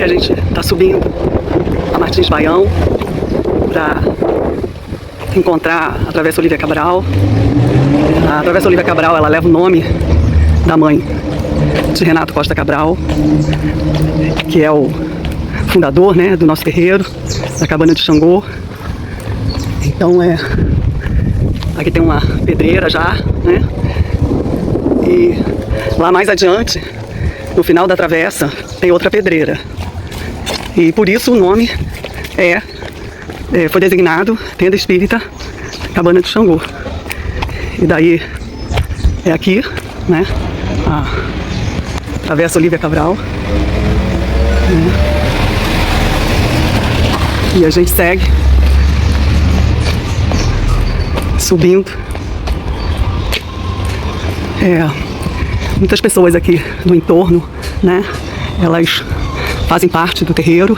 A gente está subindo a Martins Baião para encontrar a Travessa Olívia Cabral. A Travessa Olívia Cabral, ela leva o nome da mãe de Renato Costa Cabral, que é o fundador, né, do nosso terreiro, da Cabana de Xangô. Então aqui tem uma pedreira já, né? E lá mais adiante, no final da travessa, tem outra pedreira. E por isso o nome foi designado Tenda Espírita Cabana de Xangô. E daí é aqui, né, a Travessa Olívia Cabral. E a gente segue subindo. Muitas pessoas aqui do entorno, né, elas fazem parte do terreiro.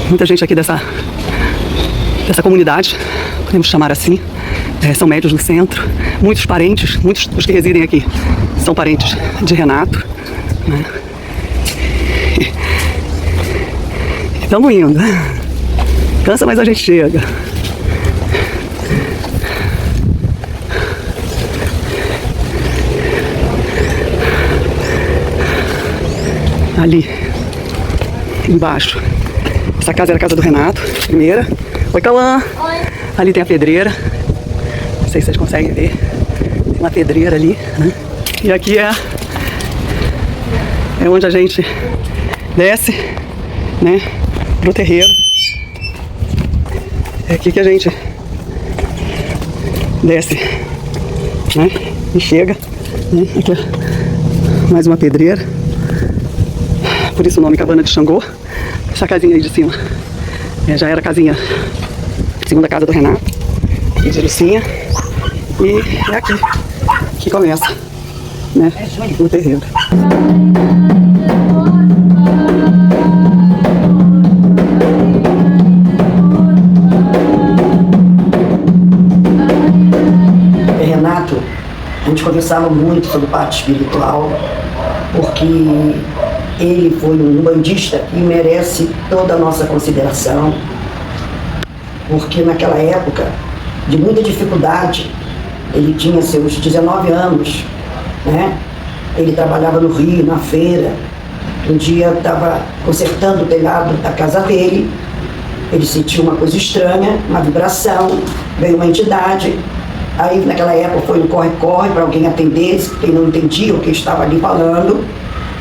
Muita gente aqui dessa comunidade, podemos chamar assim, são médios do centro. Muitos parentes, muitos dos que residem aqui são parentes de Renato, né? Estamos indo. Cansa, mas a gente chega. Ali embaixo, essa casa era a casa do Renato, primeira. Oi, Cauã. Oi. Ali tem a pedreira, não sei se vocês conseguem ver, tem uma pedreira ali, né? E aqui é onde a gente desce, né, pro terreiro. É aqui que a gente desce, né, e chega, né? Aqui é mais uma pedreira, por isso o nome Cabana de Xangô. Essa casinha aí de cima já era a casinha, segunda casa do Renato e de Lucinha. E é aqui que começa, né, o terreiro. Renato, a gente conversava muito sobre parte espiritual, porque ele foi um bandista e merece toda a nossa consideração, porque naquela época de muita dificuldade, ele tinha seus 19 anos, né? Ele trabalhava no Rio, na feira. Um dia estava consertando o telhado da casa dele, ele sentiu uma coisa estranha, uma vibração, veio uma entidade. Aí naquela época foi um corre-corre para alguém atender, quem não entendia o que estava ali falando.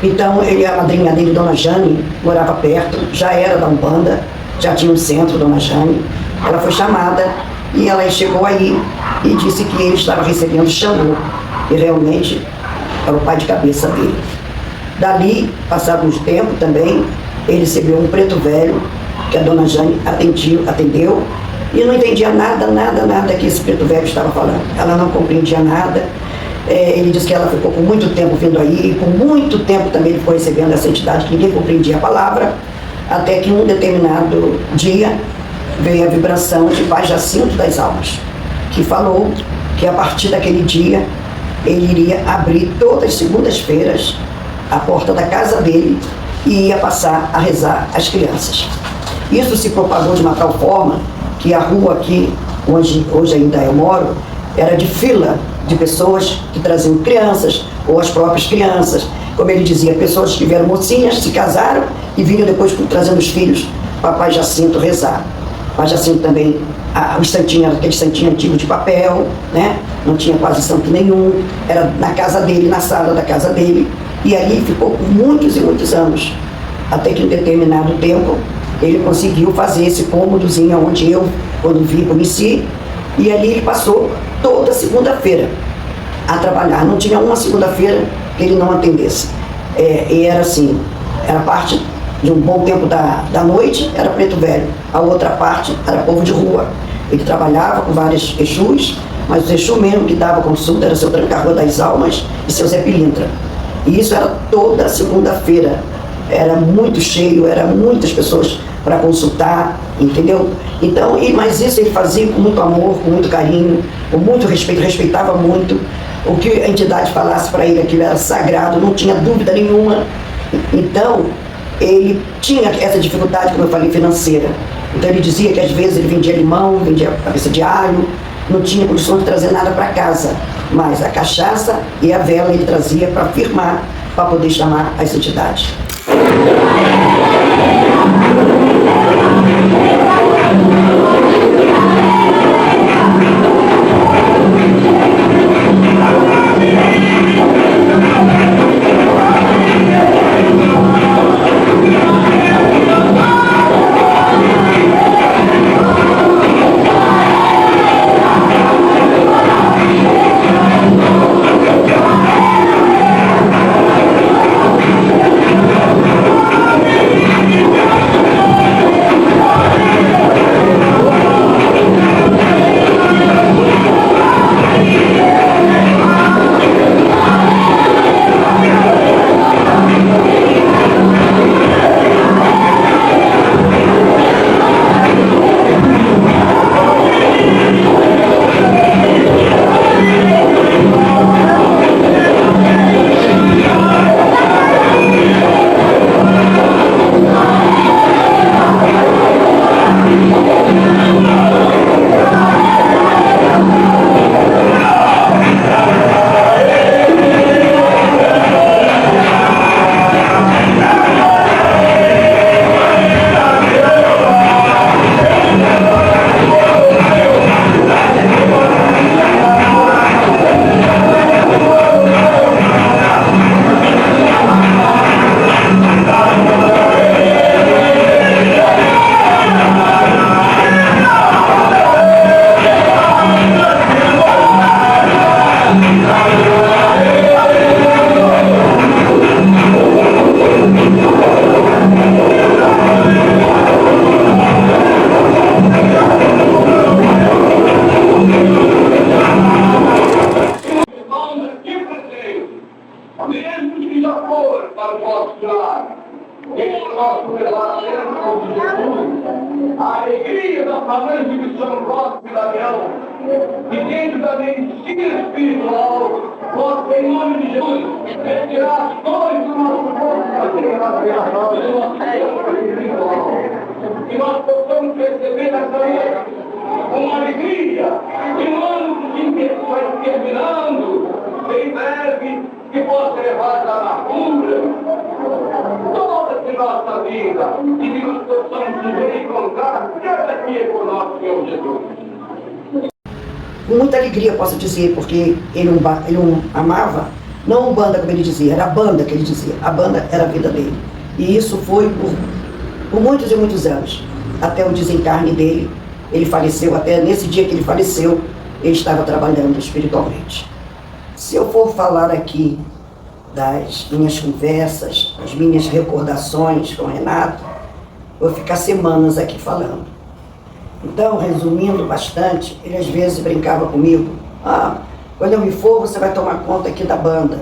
Então a madrinha dele, Dona Jane, morava perto, já era da Umbanda, já tinha um centro, Dona Jane. Ela foi chamada e ela chegou aí e disse que ele estava recebendo Xangô. E realmente era o pai de cabeça dele. Dali, passado uns tempos também, ele recebeu um preto velho que a dona Jane atendeu, e não entendia nada que esse preto velho estava falando. Ela não compreendia nada. Ele disse que ela ficou por muito tempo vindo aí, por muito tempo também ele ficou recebendo essa entidade, que ninguém compreendia a palavra, até que um determinado dia veio a vibração de Pai Jacinto das Almas, que falou que a partir daquele dia ele iria abrir todas as segundas-feiras a porta da casa dele e ia passar a rezar as crianças. Isso se propagou de uma tal forma que a rua aqui, onde hoje ainda eu moro, era de fila de pessoas que traziam crianças, ou as próprias crianças. Como ele dizia, pessoas que vieram mocinhas, se casaram e vinham depois trazendo os filhos para Pai Jacinto rezar. Pai Jacinto também, o santinho era aquele santinho antigo de papel, né? Não tinha quase santo nenhum, era na casa dele, na sala da casa dele, e ali ficou por muitos e muitos anos, até que em determinado tempo ele conseguiu fazer esse cômodozinho onde eu, quando vi, conheci, e ali ele passou toda segunda-feira a trabalhar. Não tinha uma segunda-feira que ele não atendesse. E era assim, era parte de um bom tempo da noite, era preto velho. A outra parte era povo de rua. Ele trabalhava com vários Exus, mas o Exu mesmo que dava consulta era seu Tranca-Rua das Almas e seu Zé Pilintra. E isso era toda segunda-feira. Era muito cheio, eram muitas pessoas para consultar, entendeu? Então, mas isso ele fazia com muito amor, com muito carinho, com muito respeito, respeitava muito. O que a entidade falasse para ele, aquilo era sagrado, não tinha dúvida nenhuma. Então, ele tinha essa dificuldade, como eu falei, financeira. Então ele dizia que às vezes ele vendia limão, vendia cabeça de alho, não tinha condições de trazer nada para casa, mas a cachaça e a vela ele trazia para firmar, para poder chamar as entidades. A alegria da falange de São Roque de Damião, e dentro da medicina espiritual, possa, em nome de Jesus, retirar as dores do nosso corpo para ter a revelação do nosso corpo espiritual. Que nós possamos receber essa lei com alegria, em um ano que vai terminando, em breve, que possa levar da amargura toda a nossa vida e que nós possamos nos reencontrar cada dia com o nosso Senhor Jesus. Com muita alegria, posso dizer, porque ele amava, não Umbanda, como ele dizia, era a banda que ele dizia. A banda era a vida dele. E isso foi por muitos e muitos anos, até o desencarne dele. Ele faleceu, até nesse dia que ele faleceu, ele estava trabalhando espiritualmente. Se eu for falar aqui das minhas conversas, as minhas recordações com o Renato, vou ficar semanas aqui falando. Então, resumindo bastante, ele às vezes brincava comigo. Quando eu me for, você vai tomar conta aqui da banda.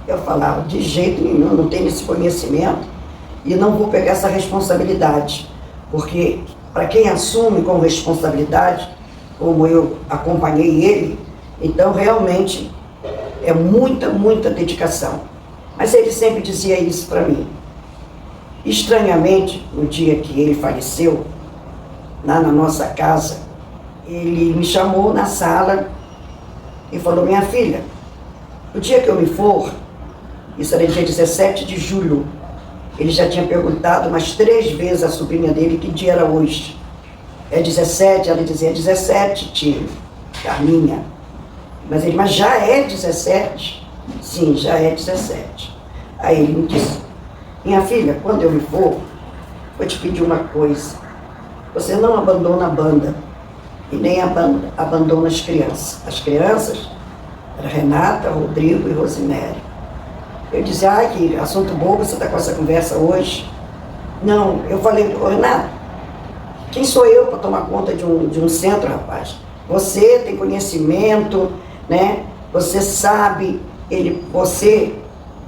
Eu falava, de jeito nenhum, não tenho esse conhecimento e não vou pegar essa responsabilidade. Porque para quem assume com responsabilidade, como eu acompanhei ele, então realmente é muita, muita dedicação. Mas ele sempre dizia isso para mim. Estranhamente, no dia que ele faleceu, lá na nossa casa, ele me chamou na sala e falou, minha filha, no dia que eu me for, isso era dia 17 de julho, ele já tinha perguntado umas 3 vezes à sobrinha dele que dia era hoje. É 17, ela dizia, 17, tio, Carminha. Mas já é 17? Sim, já é 17. Aí ele me disse, minha filha, quando eu me for, vou te pedir uma coisa. Você não abandona a banda e nem abandona as crianças. As crianças eram Renata, Rodrigo e Rosemary. Eu dizia, que assunto bobo, você está com essa conversa hoje? Não, eu falei, Renata, quem sou eu para tomar conta de um centro, rapaz? Você tem conhecimento, né? Você sabe, você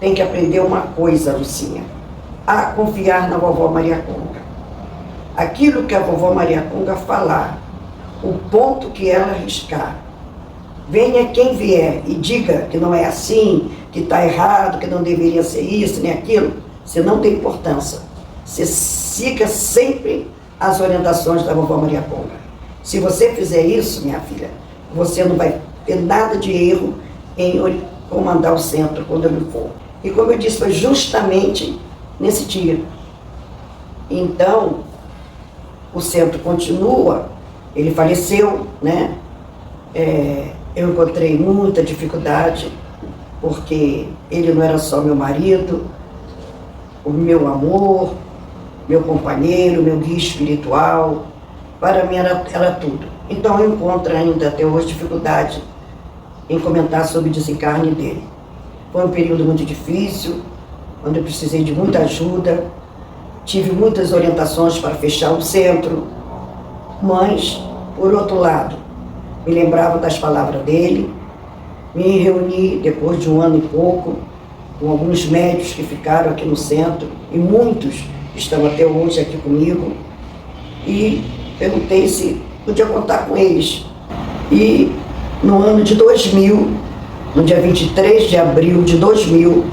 tem que aprender uma coisa, Lucinha, a confiar na vovó Maria Conga. Aquilo que a vovó Maria Conga falar, o ponto que ela arriscar, venha quem vier e diga que não é assim, que está errado, que não deveria ser isso, nem aquilo, você não tem importância. Você siga sempre as orientações da vovó Maria Conga. Se você fizer isso, minha filha, você não vai ter nada de erro em comandar o centro quando eu me for. E como eu disse, foi justamente nesse dia. Então, o centro continua, ele faleceu, né? Eu encontrei muita dificuldade, porque ele não era só meu marido, o meu amor, meu companheiro, meu guia espiritual, para mim era tudo. Então eu encontro ainda até hoje dificuldade em comentar sobre o desencarne dele. Foi um período muito difícil, onde eu precisei de muita ajuda, tive muitas orientações para fechar o centro, mas, por outro lado, me lembrava das palavras dele, me reuni depois de 1 ano e pouco, com alguns médicos que ficaram aqui no centro, e muitos estão até hoje aqui comigo, e perguntei se podia contar com eles. E no ano de 2000, no dia 23 de abril de 2000,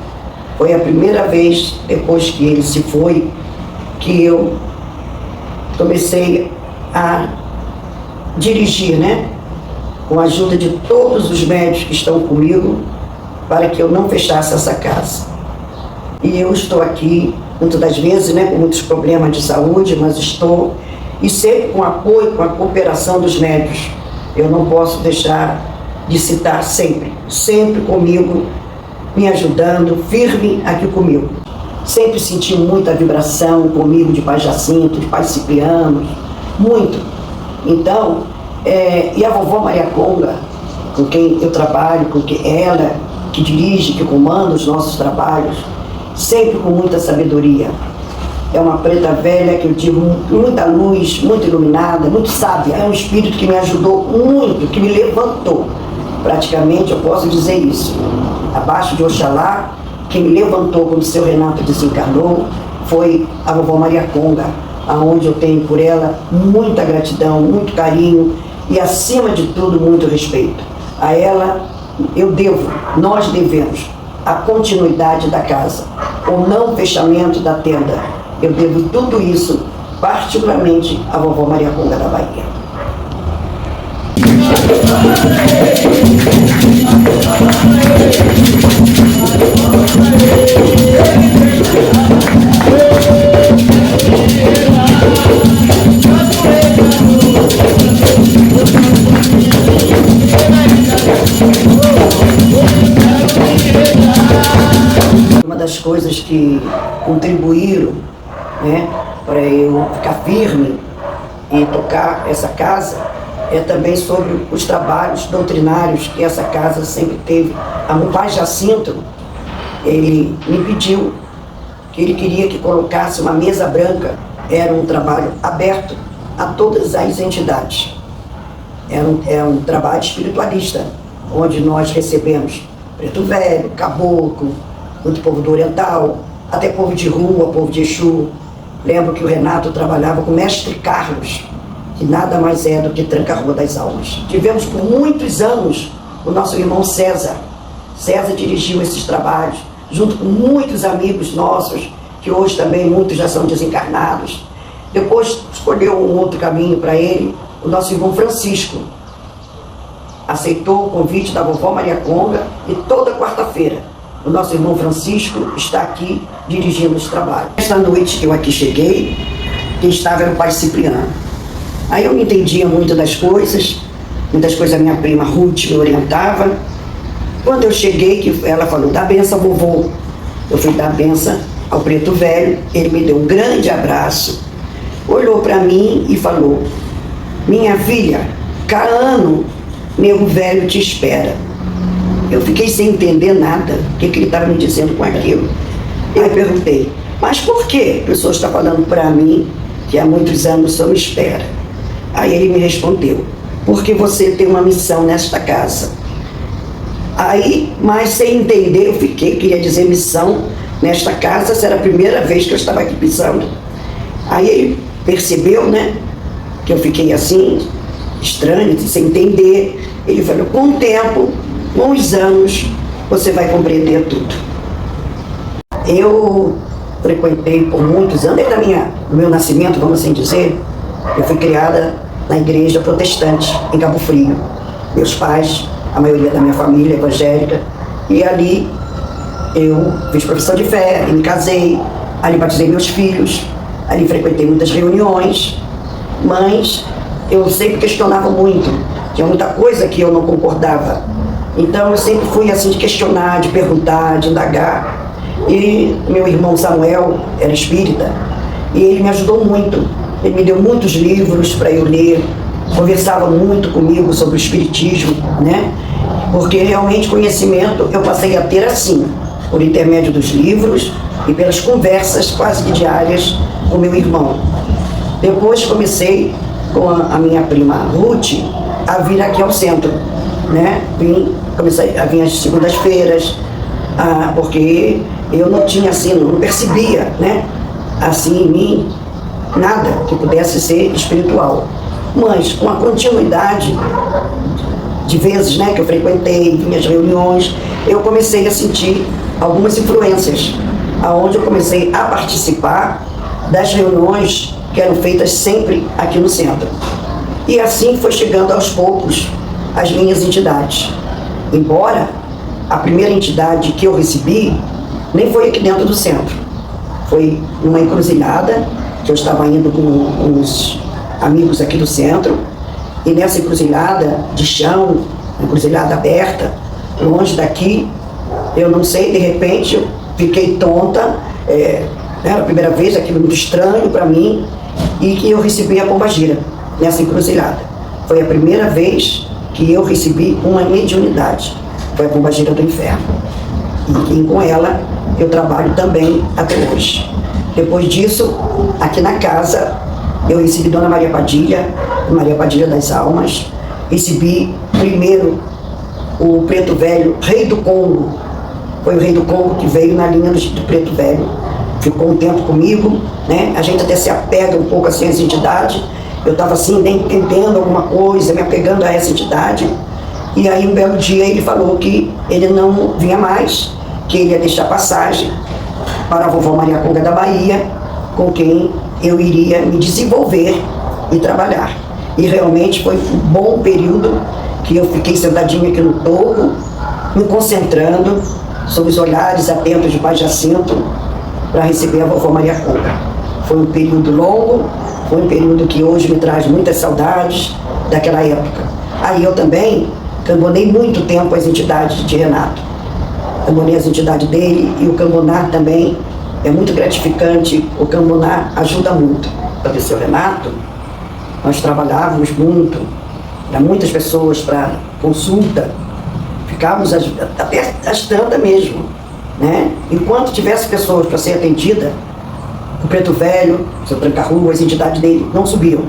foi a primeira vez, depois que ele se foi, que eu comecei a dirigir, né? Com a ajuda de todos os médicos que estão comigo, para que eu não fechasse essa casa. E eu estou aqui, muitas das vezes, né, com muitos problemas de saúde, mas estou, e sempre com apoio, com a cooperação dos médicos. Eu não posso deixar de citar sempre comigo, me ajudando, firme aqui comigo. Sempre senti muita vibração comigo de Pai Jacinto, de Pai Cipriano, muito. Então, e a vovó Maria Conga, com quem eu trabalho, com quem ela que dirige, que comanda os nossos trabalhos, sempre com muita sabedoria. É uma preta velha que eu digo, muita luz, muito iluminada, muito sábia. É um espírito que me ajudou muito, que me levantou. Praticamente eu posso dizer isso. Abaixo de Oxalá, quem me levantou quando o seu Renato desencarnou foi a vovó Maria Conga, aonde eu tenho por ela muita gratidão, muito carinho e, acima de tudo, muito respeito. A ela nós devemos a continuidade da casa, o não fechamento da tenda. Eu devo tudo isso, particularmente, à vovó Maria Conga da Bahia. Uma das coisas que contribuíram, né, para eu ficar firme e tocar essa casa é também sobre os trabalhos doutrinários que essa casa sempre teve. O Pai Jacinto, ele me pediu que ele queria que colocasse uma mesa branca era um trabalho aberto a todas as entidades. É um trabalho espiritualista, onde nós recebemos Preto Velho, Caboclo, muito povo do Oriental, até povo de rua, povo de Exu. Lembro que o Renato trabalhava com o Mestre Carlos, que nada mais é do que Tranca-Rua das Almas. Tivemos por muitos anos o nosso irmão César. César dirigiu esses trabalhos, junto com muitos amigos nossos, que hoje também muitos já são desencarnados. Depois escolheu um outro caminho para ele, o nosso irmão Francisco. Aceitou o convite da vovó Maria Conga e toda quarta-feira o nosso irmão Francisco está aqui dirigindo os trabalhos. Esta noite que eu aqui cheguei, quem estava era o pai Cipriano. Aí eu não entendia muito das coisas, muitas coisas a minha prima Ruth me orientava. Quando eu cheguei, que ela falou, dá benção, vovô. Eu fui dar benção ao Preto Velho, ele me deu um grande abraço, olhou para mim e falou, minha filha, cada ano nego velho te espera. Eu fiquei sem entender nada, o que ele estava me dizendo com aquilo. Eu perguntei, mas por que a pessoa está falando para mim que há muitos anos só me espera? Aí ele me respondeu, porque você tem uma missão nesta casa. Aí, mas sem entender, eu fiquei, queria dizer missão nesta casa, essa era a primeira vez que eu estava aqui pisando. Aí ele percebeu, né, que eu fiquei assim, estranho, sem entender. Ele falou, com o tempo, com os anos, você vai compreender tudo. Eu frequentei por muitos anos, desde do meu nascimento, vamos assim dizer, eu fui criada na igreja protestante, em Cabo Frio. Meus pais, a maioria da minha família evangélica, e ali eu fiz profissão de fé, me casei, ali batizei meus filhos, ali frequentei muitas reuniões, mas eu sempre questionava muito, tinha muita coisa que eu não concordava. Então eu sempre fui assim de questionar, de perguntar, de indagar. E meu irmão Samuel era espírita e ele me ajudou muito. Ele me deu muitos livros para eu ler, conversava muito comigo sobre o espiritismo, né? Porque realmente conhecimento eu passei a ter assim, por intermédio dos livros e pelas conversas quase que diárias com meu irmão. Depois comecei com a minha prima Ruth a vir aqui ao centro, né? Comecei a vir às segundas-feiras, porque eu não tinha assim, não percebia, né? Assim em mim, nada que pudesse ser espiritual. Mas com a continuidade de vezes, né, que eu frequentei, vinha às reuniões, eu comecei a sentir algumas influências, aonde eu comecei a participar das reuniões que eram feitas sempre aqui no centro. E assim foi chegando aos poucos as minhas entidades. Embora a primeira entidade que eu recebi nem foi aqui dentro do centro. Foi numa encruzilhada, que eu estava indo com uns amigos aqui do centro, e nessa encruzilhada de chão, encruzilhada aberta, longe daqui, eu não sei, de repente eu fiquei tonta, era a primeira vez, aquilo muito estranho para mim, e que eu recebi a pombagira nessa encruzilhada. Foi a primeira vez que eu recebi uma mediunidade, foi a pombagira do inferno. E com ela eu trabalho também até hoje. Depois disso, aqui na casa, eu recebi Dona Maria Padilha das Almas, recebi primeiro o Preto Velho, Rei do Congo. Foi o Rei do Congo que veio na linha do Preto Velho, ficou um tempo comigo, né? A gente até se apega um pouco assim às entidades. Eu estava assim, nem entendendo alguma coisa, me apegando a essa entidade. E aí um belo dia ele falou que ele não vinha mais, que ele ia deixar passagem para a vovó Maria Conga da Bahia, com quem eu iria me desenvolver e trabalhar. E realmente foi um bom período que eu fiquei sentadinha aqui no topo, me concentrando sob os olhares atentos de Pai Jacinto para receber a vovó Maria Conga. Foi um período longo, foi um período que hoje me traz muitas saudades daquela época. Aí eu também cambonei muito tempo as entidades de Renato. Cambonei as entidades dele e o cambonar também é muito gratificante. O cambonar ajuda muito. Para o seu Renato, nós trabalhávamos muito, para muitas pessoas para consulta, ficávamos até às tantas mesmo, né? Enquanto tivesse pessoas para ser atendida, o Preto Velho, o seu Tranca-Rua, as entidades dele não subiam.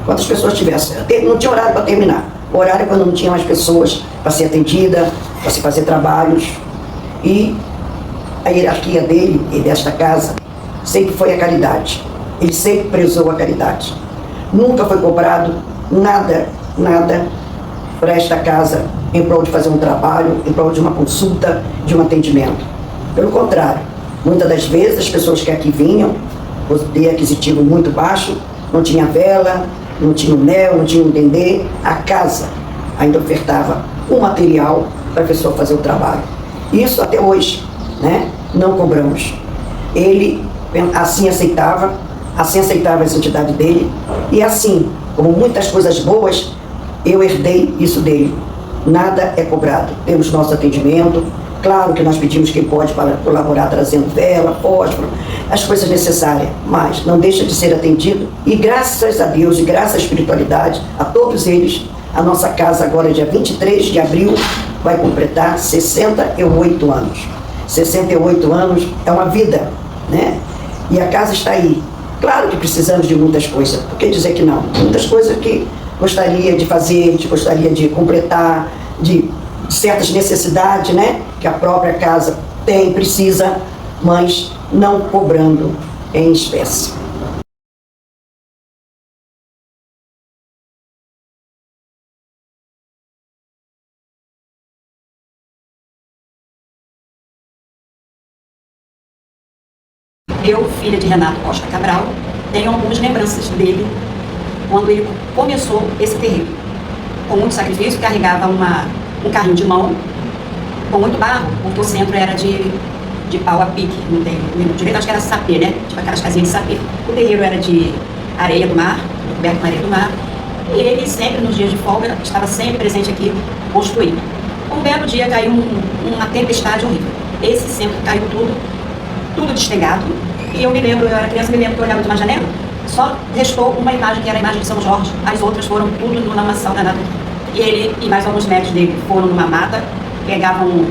Quantas pessoas tivessem? Não tinha horário para terminar. O horário é quando não tinha mais pessoas para ser atendida, para se fazer trabalhos. E a hierarquia dele e desta casa sempre foi a caridade. Ele sempre prezou a caridade. Nunca foi cobrado nada para esta casa em prol de fazer um trabalho, em prol de uma consulta, de um atendimento. Pelo contrário, muitas das vezes as pessoas que aqui vinham, poder aquisitivo muito baixo, não tinha vela, não tinha mel, não tinha um dendê, a casa ainda ofertava o material para a pessoa fazer o trabalho. Isso até hoje, né? Não cobramos. Ele assim aceitava as entidades dele, e assim, como muitas coisas boas, eu herdei isso dele. Nada é cobrado. Temos nosso atendimento. Claro que nós pedimos quem pode para colaborar trazendo vela, fósforo, as coisas necessárias, mas não deixa de ser atendido. E graças a Deus, e graças à espiritualidade, a todos eles, a nossa casa agora, dia 23 de abril, vai completar 68 anos. 68 anos é uma vida, né? E a casa está aí. Claro que precisamos de muitas coisas, por que dizer que não? Muitas coisas que gostaria de fazer, gostaria de completar, de certas necessidades, né? Que a própria casa tem, precisa, mas não cobrando em espécie. Eu, filha de Renato Costa Cabral, tenho algumas lembranças dele quando ele começou esse terreiro. Com muito sacrifício, carregava um carrinho de mão, com muito barro, porque o centro era de pau a pique, não tem direito, acho que era sapê, né? Tipo aquelas casinhas de sapê. O terreiro era de areia do mar, coberto com areia do mar, e ele sempre, nos dias de folga, estava sempre presente aqui, construindo. Um belo dia caiu uma tempestade horrível. Esse centro caiu tudo destegado, e eu era criança, me lembro que eu olhava de uma janela, só restou uma imagem, que era a imagem de São Jorge, as outras foram tudo numa lamaçal danada. E ele e mais alguns médicos dele foram numa mata, pegavam,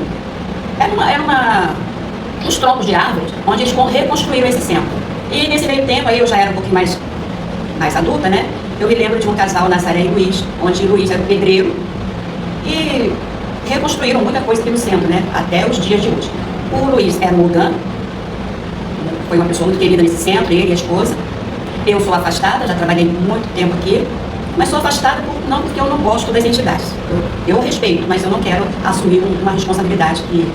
uns troncos de árvores, onde eles reconstruíram esse centro. E nesse meio tempo, aí eu já era um pouquinho mais adulta, né? Eu me lembro de um casal, Nazaré e Luiz, onde Luiz era o pedreiro, e reconstruíram muita coisa aqui no centro, né? Até os dias de hoje. O Luiz era mogano, foi uma pessoa muito querida nesse centro, ele e a esposa. Eu sou afastada, já trabalhei muito tempo aqui, mas sou afastada não porque eu não gosto das entidades. Eu respeito, mas eu não quero assumir uma responsabilidade que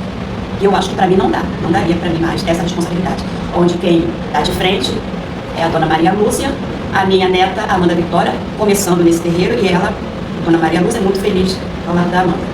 eu acho que para mim não daria para mim mais essa responsabilidade. Onde quem está de frente é a Dona Maria Lúcia, a minha neta Amanda Vitória, começando nesse terreiro, e ela, Dona Maria Lúcia, é muito feliz ao lado da Amanda.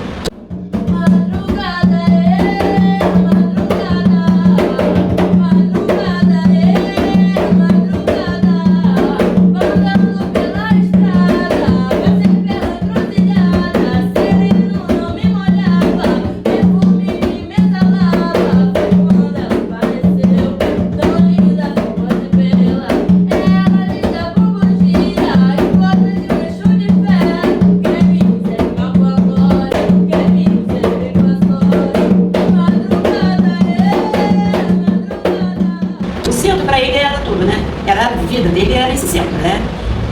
Para ele era tudo, né? Era a vida dele, era esse centro, né?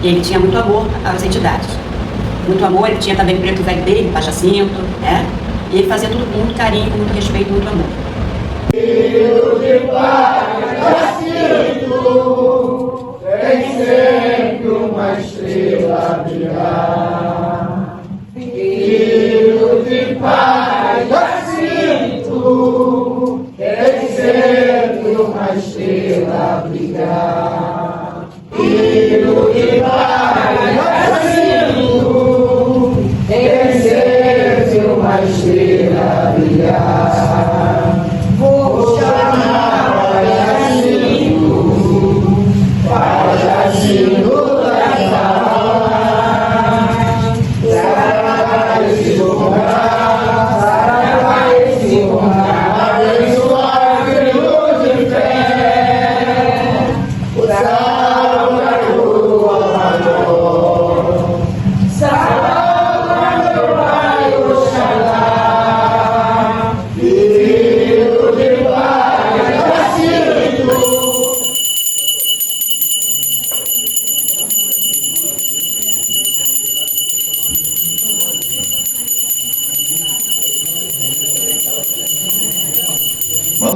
E ele tinha muito amor às entidades. Muito amor, ele tinha também o Preto Velho dele, Pai Jacinto, né? E ele fazia tudo com muito carinho, com muito respeito, muito amor. Filho de Pai Jacinto, tem sempre uma estrela a brilhar. Filho de Pai Jacinto, tem sempre uma estrela a brilhar. Filho de Pai Jacinto, tem sempre uma estrela a brilhar. Vou chamar Pai Jacinto,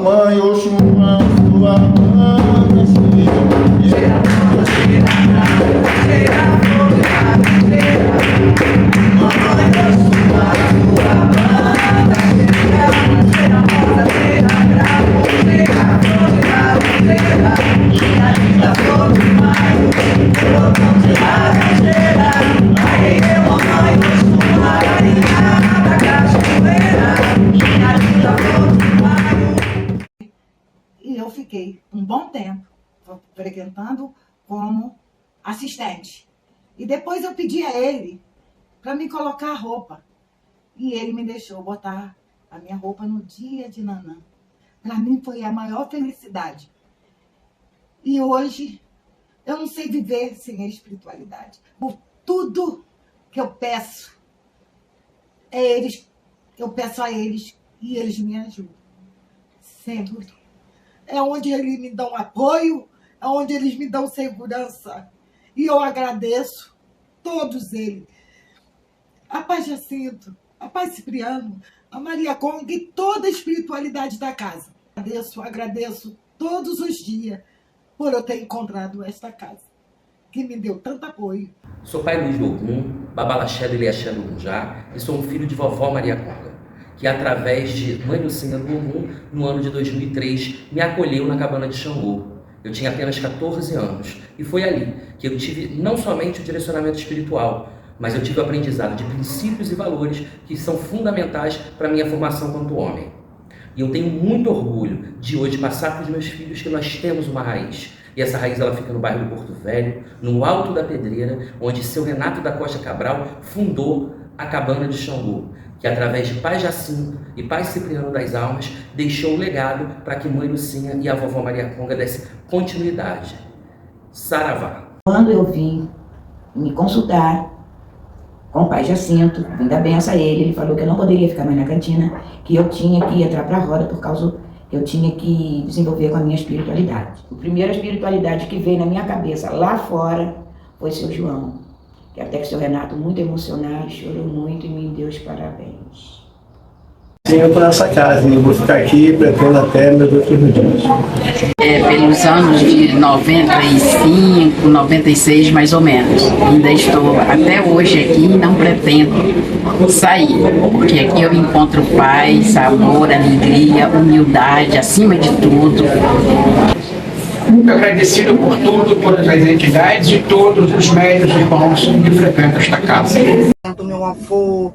mamãe, Oxumã, sua banda cheira. E eu fiquei um bom tempo frequentando como assistente. E depois eu pedi a ele para me colocar a roupa. E ele me deixou botar a minha roupa no dia de Nanã. Para mim foi a maior felicidade. E hoje eu não sei viver sem a espiritualidade. Por tudo que eu peço, eu peço a eles e eles me ajudam. Sempre. É onde eles me dão apoio, é onde eles me dão segurança. E eu agradeço todos eles. A Pai Jacinto, a Pai Cipriano, a Maria Conga e toda a espiritualidade da casa. Agradeço todos os dias por eu ter encontrado esta casa, que me deu tanto apoio. Sou pai Luiz do Ogum, Babalaxé do Eliaxé do Gunjá, e sou um filho de vovó Maria Conga, que através de mãe Lucinha do Ogum, no ano de 2003, me acolheu na cabana de Xangô. Eu tinha apenas 14 anos, e foi ali que eu tive não somente o direcionamento espiritual, mas eu tive o aprendizado de princípios e valores que são fundamentais para a minha formação quanto homem. E eu tenho muito orgulho de hoje passar para os meus filhos que nós temos uma raiz. E essa raiz ela fica no bairro do Porto Velho, no Alto da Pedreira, onde seu Renato da Costa Cabral fundou a cabana de Xangô, que através de Pai Jacinto e Pai Cipriano das Almas deixou o legado para que mãe Lucinha e a vovó Maria Conga dessem continuidade. Saravá! Quando eu vim me consultar com o Pai Jacinto, vim dar benção a ele falou que eu não poderia ficar mais na cantina, que eu tinha que entrar para a roda por causa que eu tinha que desenvolver com a minha espiritualidade. A primeira espiritualidade que veio na minha cabeça lá fora foi seu João, que até que seu Renato, muito emocionado, chorou muito e me deu os parabéns. Sim, eu estou nessa casa, eu vou ficar aqui, pretendo até meus últimos dias. Pelos anos de 95, 96 mais ou menos. Ainda estou até hoje aqui e não pretendo sair, porque aqui eu encontro paz, amor, alegria, humildade, acima de tudo. Muito agradecido por tudo, por as entidades e todos os médios irmãos que frequentam esta casa. Meu avô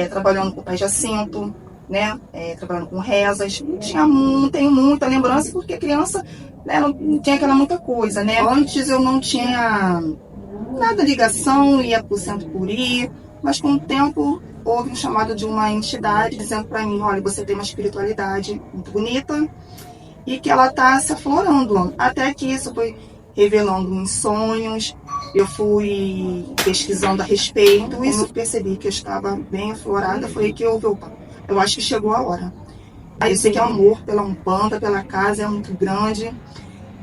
trabalhando com o Pai Jacinto, né, trabalhando com rezas, tenho muita lembrança porque criança, né, não tinha aquela muita coisa, né. Antes eu não tinha nada de ligação, ia por Centro Curi, mas com o tempo houve um chamado de uma entidade dizendo para mim, olha, você tem uma espiritualidade muito bonita e que ela está se aflorando, até que isso foi revelando em sonhos, eu fui pesquisando a respeito, isso percebi que eu estava bem aflorada, foi aí que eu acho que chegou a hora. Aí eu sei que o amor pela Umbanda, pela casa é muito grande.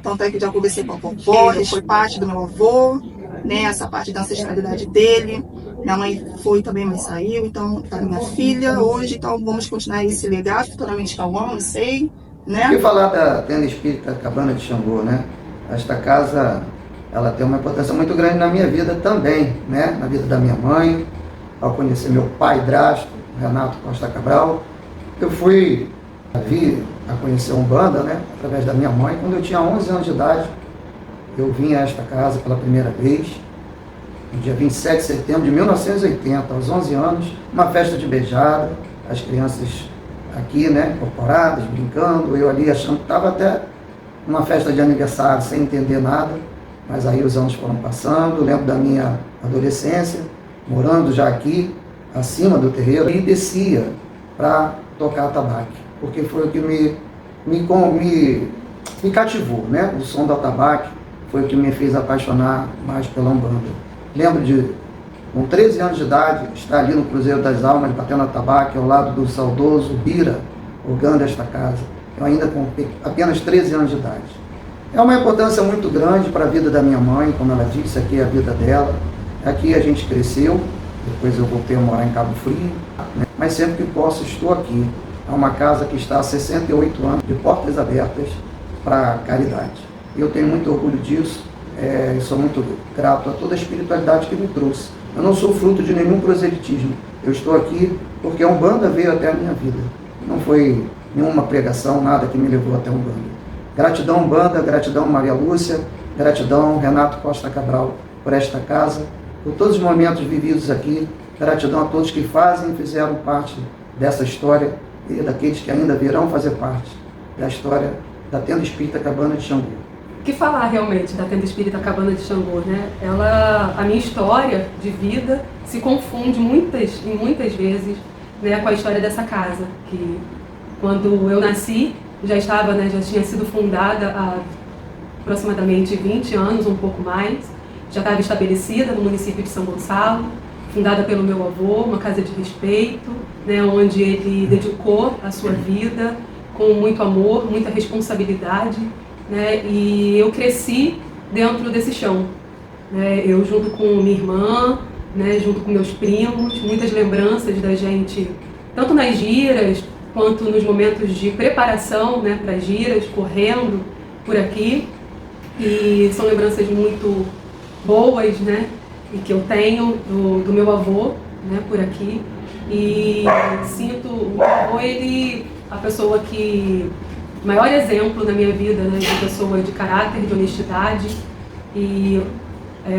Tanto é que já conversei com a vovó, foi parte do meu avô, né? Essa parte da ancestralidade dele. Minha mãe foi também, mas saiu, então tá minha filha hoje, então vamos continuar esse legado, futuramente Cauã, não sei, né? E falar da tenda espírita Cabana de Xangô, né? Esta casa, ela tem uma importância muito grande na minha vida também, né? Na vida da minha mãe, ao conhecer meu padrasto, Renato Costa Cabral. Eu vi a conhecer a Umbanda, né, através da minha mãe. Quando eu tinha 11 anos de idade, eu vim a esta casa pela primeira vez, no dia 27 de setembro de 1980, aos 11 anos, uma festa de beijada, as crianças aqui, né, incorporadas, brincando, eu ali achando que estava até uma festa de aniversário, sem entender nada, mas aí os anos foram passando, lembro da minha adolescência, morando já aqui, acima do terreiro, e descia para tocar atabaque, porque foi o que me cativou, né? O som do atabaque foi o que me fez apaixonar mais pela Umbanda. Lembro de, com 13 anos de idade, estar ali no Cruzeiro das Almas, batendo atabaque, ao lado do saudoso Bira, orgando esta casa. Eu ainda com apenas 13 anos de idade. É uma importância muito grande para a vida da minha mãe, como ela disse, aqui é a vida dela. Aqui a gente cresceu. Depois eu voltei a morar em Cabo Frio, né? Mas sempre que posso estou aqui. É uma casa que está há 68 anos de portas abertas para a caridade. Eu tenho muito orgulho disso, e sou muito grato a toda a espiritualidade que me trouxe. Eu não sou fruto de nenhum proselitismo. Eu estou aqui porque a Umbanda veio até a minha vida. Não foi nenhuma pregação, nada que me levou até a Umbanda. Gratidão Umbanda, gratidão Maria Lúcia, gratidão Renato Costa Cabral por esta casa, por todos os momentos vividos aqui. Gratidão a todos que fazem e fizeram parte dessa história e daqueles que ainda virão fazer parte da história da Tenda Espírita Cabana de Xangô. O que falar realmente da Tenda Espírita Cabana de Xangô, né? A minha história de vida se confunde muitas vezes, né, com a história dessa casa, que quando eu nasci já tinha sido fundada há aproximadamente 20 anos, um pouco mais, já estava estabelecida no município de São Gonçalo, fundada pelo meu avô, uma casa de respeito, né, onde ele dedicou a sua vida com muito amor, muita responsabilidade, né, e eu cresci dentro desse chão, né, eu junto com minha irmã, né, junto com meus primos, muitas lembranças da gente, tanto nas giras, quanto nos momentos de preparação, né, para as giras, correndo por aqui, e são lembranças muito boas, né, e que eu tenho do meu avô, né, por aqui, e sinto o meu avô, ele, a pessoa que, maior exemplo na minha vida, né, de pessoa de caráter, de honestidade, e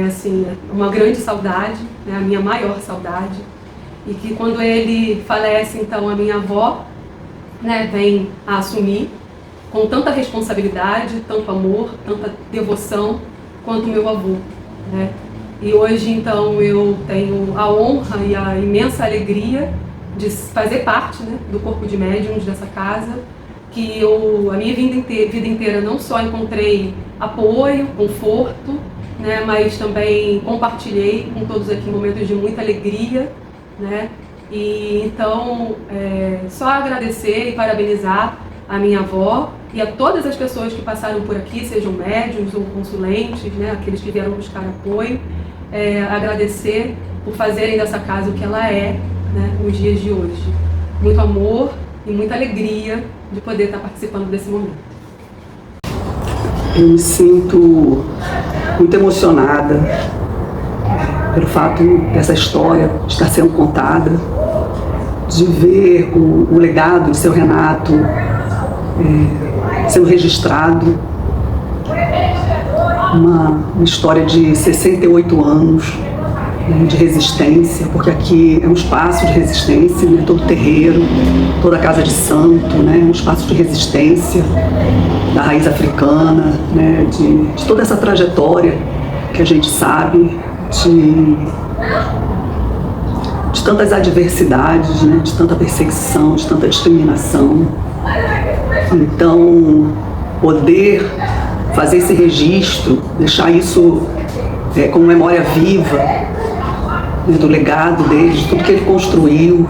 assim, uma grande saudade, né, a minha maior saudade, e que quando ele falece, então a minha avó, né, vem a assumir com tanta responsabilidade, tanto amor, tanta devoção quanto meu avô, né? E hoje, então, eu tenho a honra e a imensa alegria de fazer parte, né, do corpo de médiuns dessa casa, que a minha vida inteira não só encontrei apoio, conforto, né, mas também compartilhei com todos aqui momentos de muita alegria, né? E então, só agradecer e parabenizar a minha avó e a todas as pessoas que passaram por aqui, sejam médiuns ou consulentes, né, aqueles que vieram buscar apoio, agradecer por fazerem dessa casa o que ela é, né, nos dias de hoje. Muito amor e muita alegria de poder estar participando desse momento. Eu me sinto muito emocionada pelo fato dessa história estar sendo contada, de ver o legado do seu Renato sendo registrado, uma história de 68 anos, né, de resistência, porque aqui é um espaço de resistência, né, todo terreiro, toda casa de santo, né, um espaço de resistência da raiz africana, né, de toda essa trajetória que a gente sabe, de tantas adversidades, né, de tanta perseguição, de tanta discriminação. Então, poder fazer esse registro, deixar isso como memória viva, né, do legado dele, de tudo que ele construiu,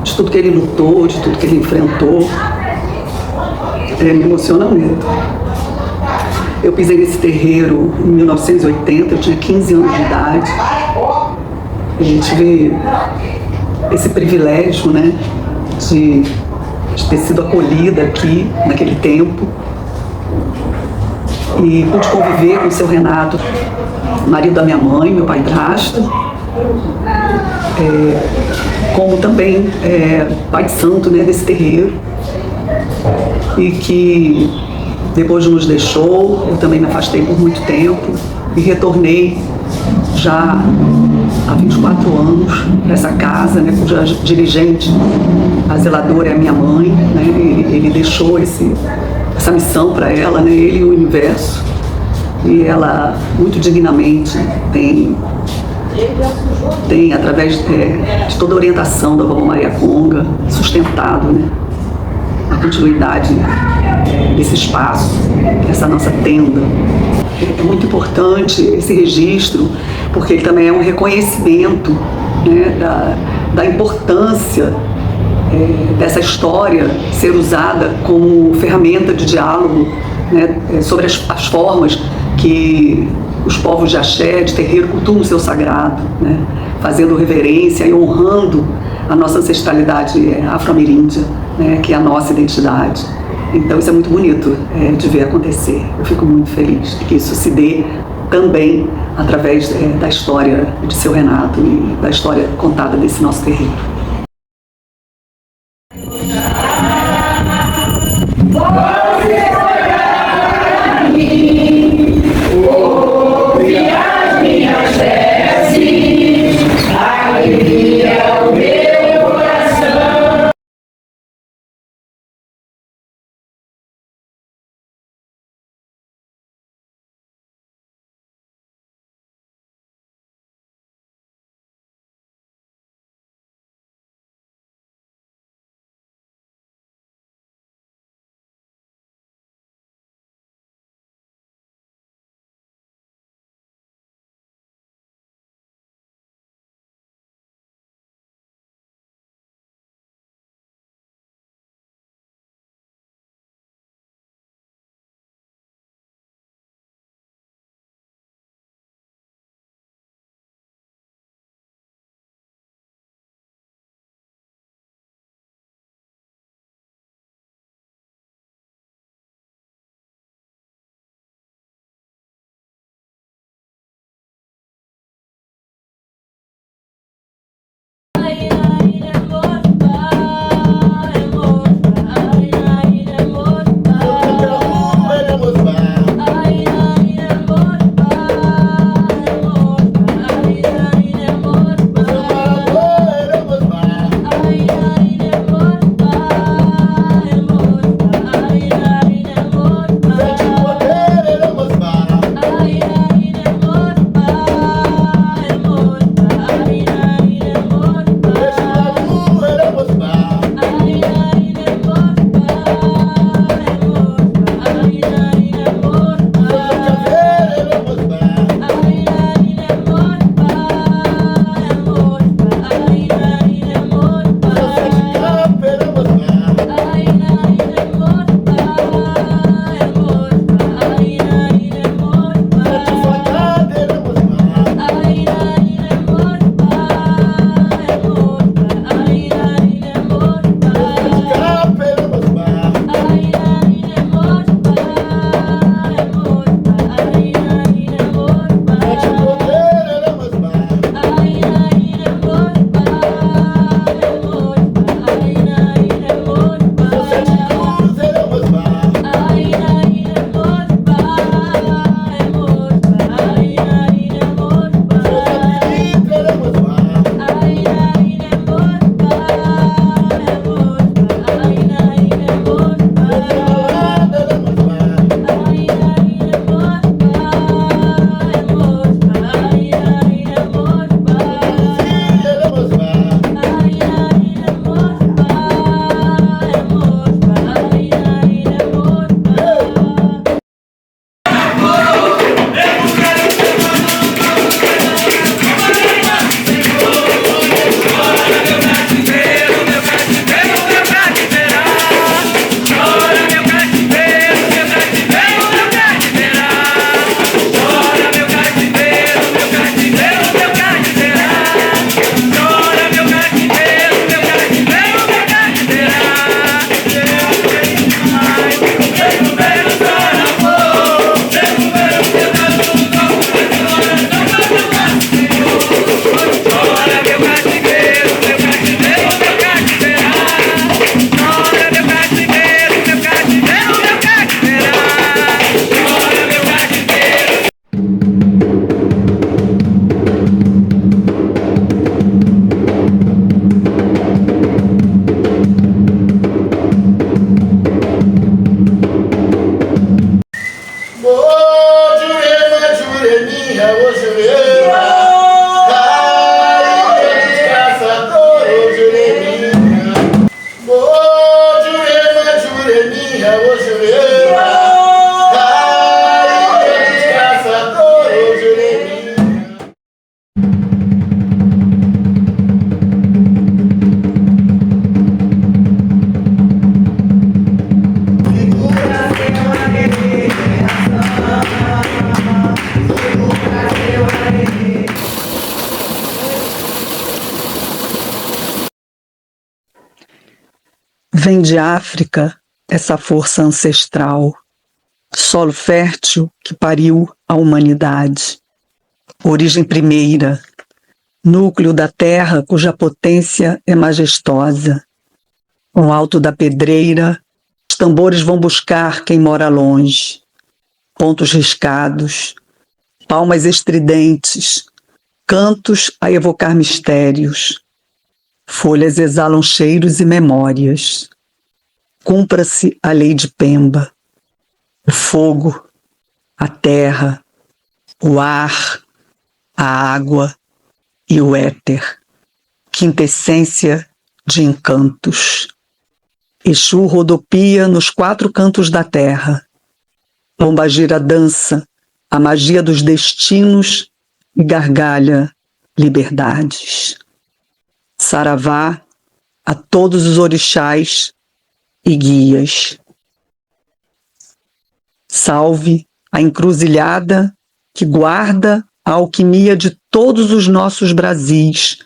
de tudo que ele lutou, de tudo que ele enfrentou, me emociona muito. Eu pisei nesse terreiro em 1980, eu tinha 15 anos de idade. A gente vê esse privilégio, né, de ter sido acolhida aqui naquele tempo. E pude conviver com o seu Renato, marido da minha mãe, meu padrasto, como também pai de santo, né, desse terreiro. E que depois nos deixou, eu também me afastei por muito tempo e retornei já há 24 anos para essa casa, né, cuja dirigente, a zeladora é a minha mãe, né, ele deixou essa missão para ela, né, ele e o universo, e ela muito dignamente tem através de toda a orientação da Vovó Maria Conga, sustentado, né, a continuidade desse espaço, dessa nossa tenda. É muito importante esse registro, porque ele também é um reconhecimento, né, da importância dessa história ser usada como ferramenta de diálogo, né, sobre as formas que os povos de axé, de terreiro, cultuam o seu sagrado, né, fazendo reverência e honrando a nossa ancestralidade afro-ameríndia, né, que é a nossa identidade. Então isso é muito bonito de ver acontecer. Eu fico muito feliz de que isso se dê também através da história de seu Renato e da história contada desse nosso terreiro. Vem de África essa força ancestral, solo fértil que pariu a humanidade. Origem primeira, núcleo da terra cuja potência é majestosa. No alto da pedreira, os tambores vão buscar quem mora longe. Pontos riscados, palmas estridentes, cantos a evocar mistérios. Folhas exalam cheiros e memórias. Cumpra-se a lei de Pemba. O fogo, a terra, o ar, a água e o éter, quintessência de encantos. Exu rodopia nos 4 cantos da terra. Pombagira dança a magia dos destinos e gargalha liberdades. Saravá a todos os orixás e guias. Salve a encruzilhada que guarda a alquimia de todos os nossos Brasis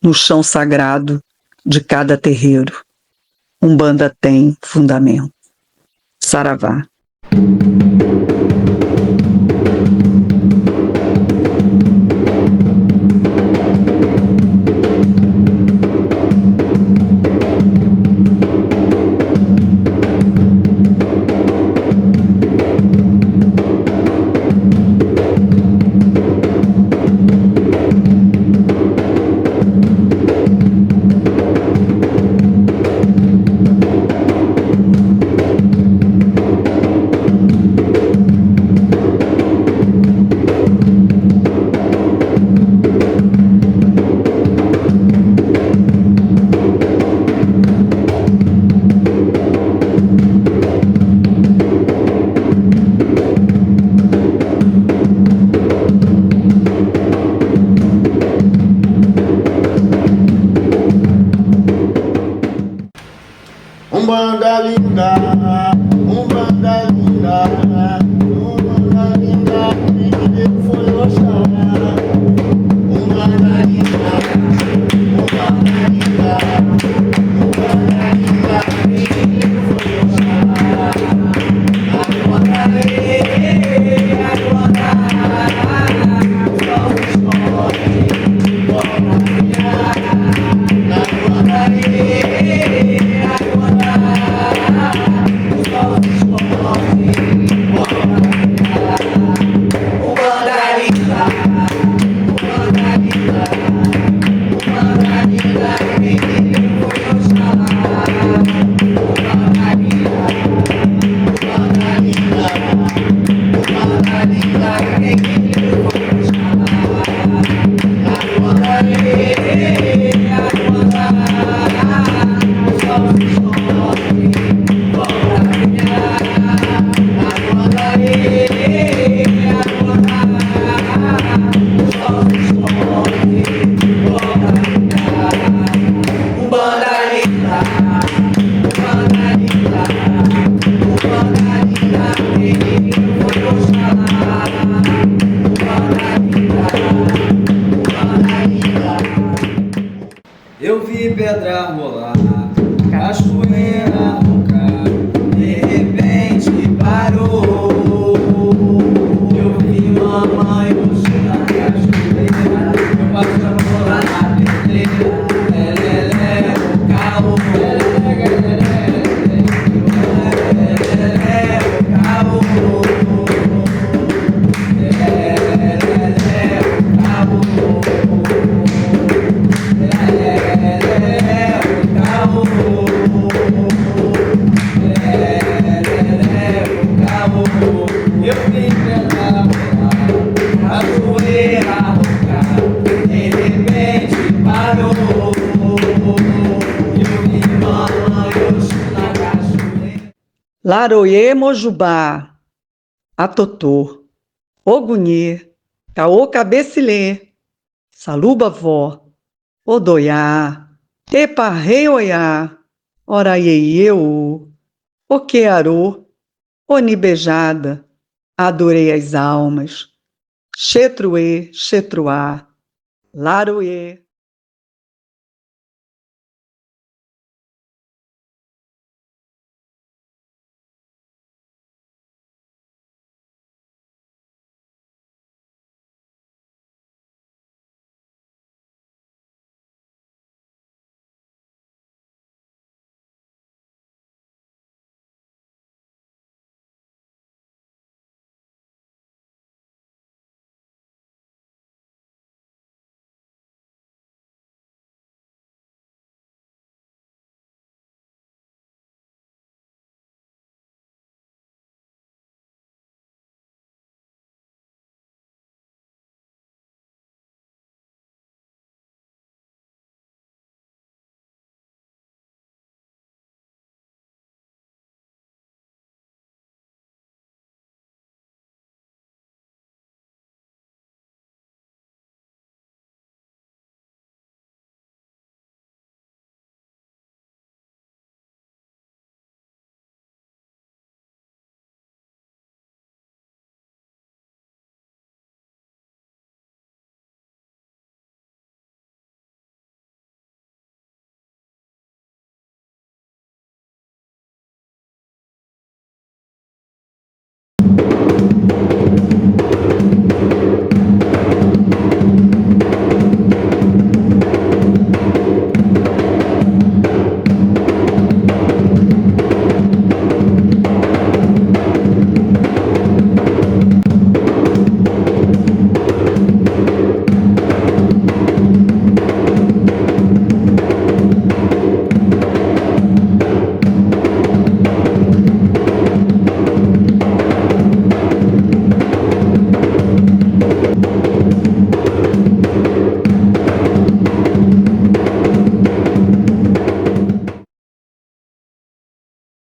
no chão sagrado de cada terreiro. Umbanda tem fundamento. Saravá. Umbanda linda, Umbanda linda, Umbanda linda, quem foi Oxalá. Umbanda linda, Umbanda linda, Umbanda linda, quem foi Oxalá. Umbanda linda, os povos escolhem, bora brilhar. Umbanda linda. Eu vi pedra rolar, cachoeira roncar, de repente parou. Eu vi mamãe puxando na cachoeira, eu passando lá na pedreira, lelé, o carro, lelé, o carro, eu vi pedra rolar, cachoeira roncar, de repente parou. Eu vi mamãe puxando na cachoeira. Laroyê Mojubá, Atotô, Ogunhê, Caô Cabecilê, Saluba Vó, Odoiá, Teparrei Oiá, Oraieieu, Oquearô, Onibejada, adorei as almas, Xetruê, Xetruá, Laroyê.